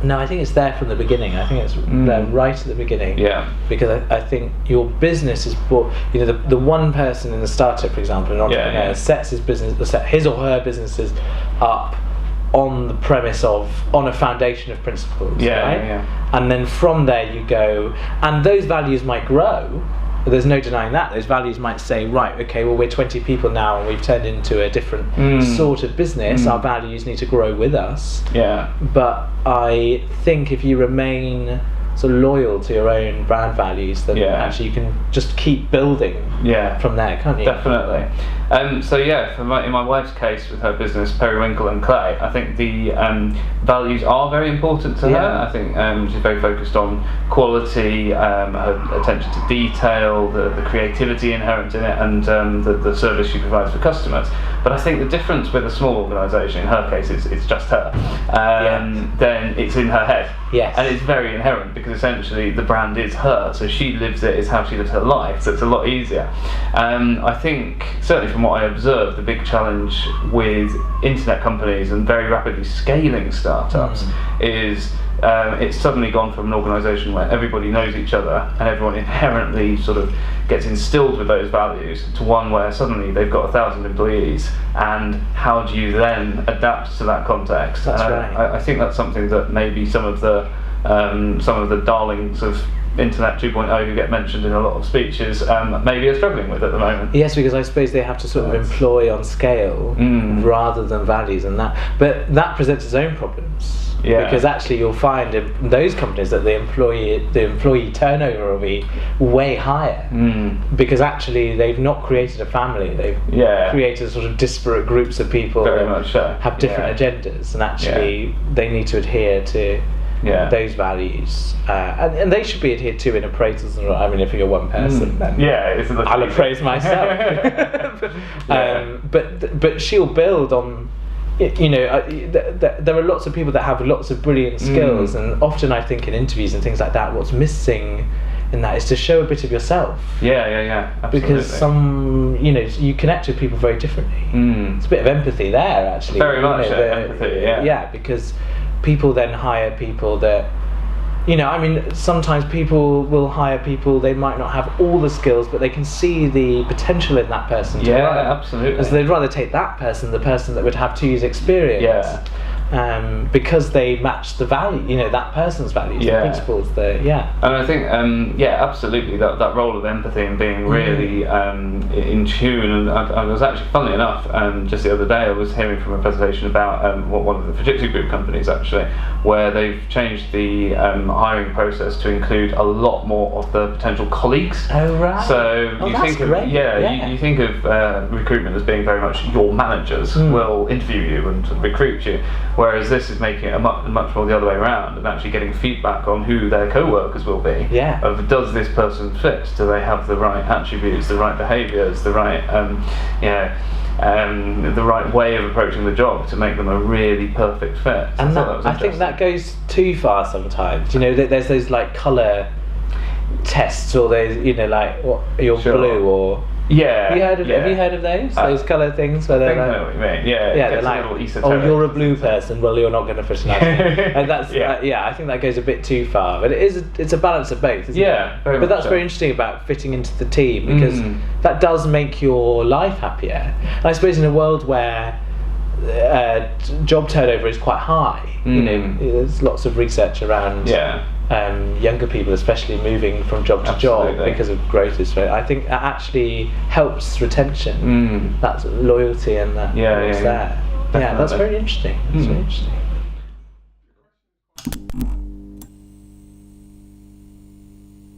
No, I think it's there from the beginning. I think it's there right at the beginning. Yeah. Because I think your business is bought. You know, the one person in the startup, for example, an entrepreneur, sets his or her businesses up on the premise of, on a foundation of principles. Right? Yeah. And then from there you go, and those values might grow. There's no denying that. Those values might say, right, okay, well, we're 20 people now and we've turned into a different sort of business. Our values need to grow with us. Yeah. But I think if you remain sort of loyal to your own brand values, then actually you can just keep building from there, can't you? Definitely. So in my wife's case with her business Periwinkle and Clay, I think the values are very important to her. I think she's very focused on quality, her attention to detail, the creativity inherent in it, and the service she provides for customers. But I think the difference with a small organisation, in her case it's just her, then it's in her head. Yes. And it's very inherent, because essentially the brand is her, so she lives it, it's how she lives her life, so it's a lot easier. I think, certainly from what I observed, the big challenge with internet companies and very rapidly scaling startups is it's suddenly gone from an organisation where everybody knows each other and everyone inherently sort of gets instilled with those values, to one where suddenly they've got 1,000 employees, and how do you then adapt to that context? That's right. I think that's something that maybe some of the darlings of Internet 2.0 who get mentioned in a lot of speeches maybe are struggling with at the moment. Yes, because I suppose they have to sort of employ on scale rather than values, and but that presents its own problems. Yeah. Because actually you'll find in those companies that the employee turnover will be way higher, because actually they've not created a family, they've created sort of disparate groups of people Very much so. have different agendas, and actually they need to adhere to those values, and they should be adhered to in appraisals. And I mean, if you're one person, then I'll appraise myself. But she'll build on. You know, there are lots of people that have lots of brilliant skills, and often I think in interviews and things like that, what's missing in that is to show a bit of yourself. Yeah, absolutely. Because you connect with people very differently. It's a bit of empathy there, actually. Very much empathy, Yeah, because people then hire people that, sometimes people will hire people, they might not have all the skills, but they can see the potential in that person to run. Absolutely. So they'd rather take that person, the person that would have 2 years experience. Because they match the value, that person's values, the principles, And I think, absolutely, that role of empathy and being really in tune. And I was actually, funnily enough, just the other day, I was hearing from a presentation about one of the Fujitsu Group companies, actually, where they've changed the hiring process to include a lot more of the potential colleagues. Oh, right. So you that's think great. You think of recruitment as being very much your managers will interview you and recruit you. Whereas this is making it much more the other way around, and actually getting feedback on who their co-workers will be. Of, does this person fit? Do they have the right attributes, the right behaviours, the right the right way of approaching the job to make them a really perfect fit? And I think that goes too far sometimes. There's those like colour tests, or those like what you're blue or. Have you heard of those? Those colour things where they're like, I know what you mean. They're like, oh, you're a blue person. Well, you're not going to fit in. And that's I think that goes a bit too far. But it's a balance of both, isn't it? But that's very interesting about fitting into the team, because that does make your life happier. And I suppose in a world where job turnover is quite high, there's lots of research around. Younger people especially moving from job to job because of growth is I think that actually helps retention. That's loyalty and that what's there. That's very interesting. That's very interesting.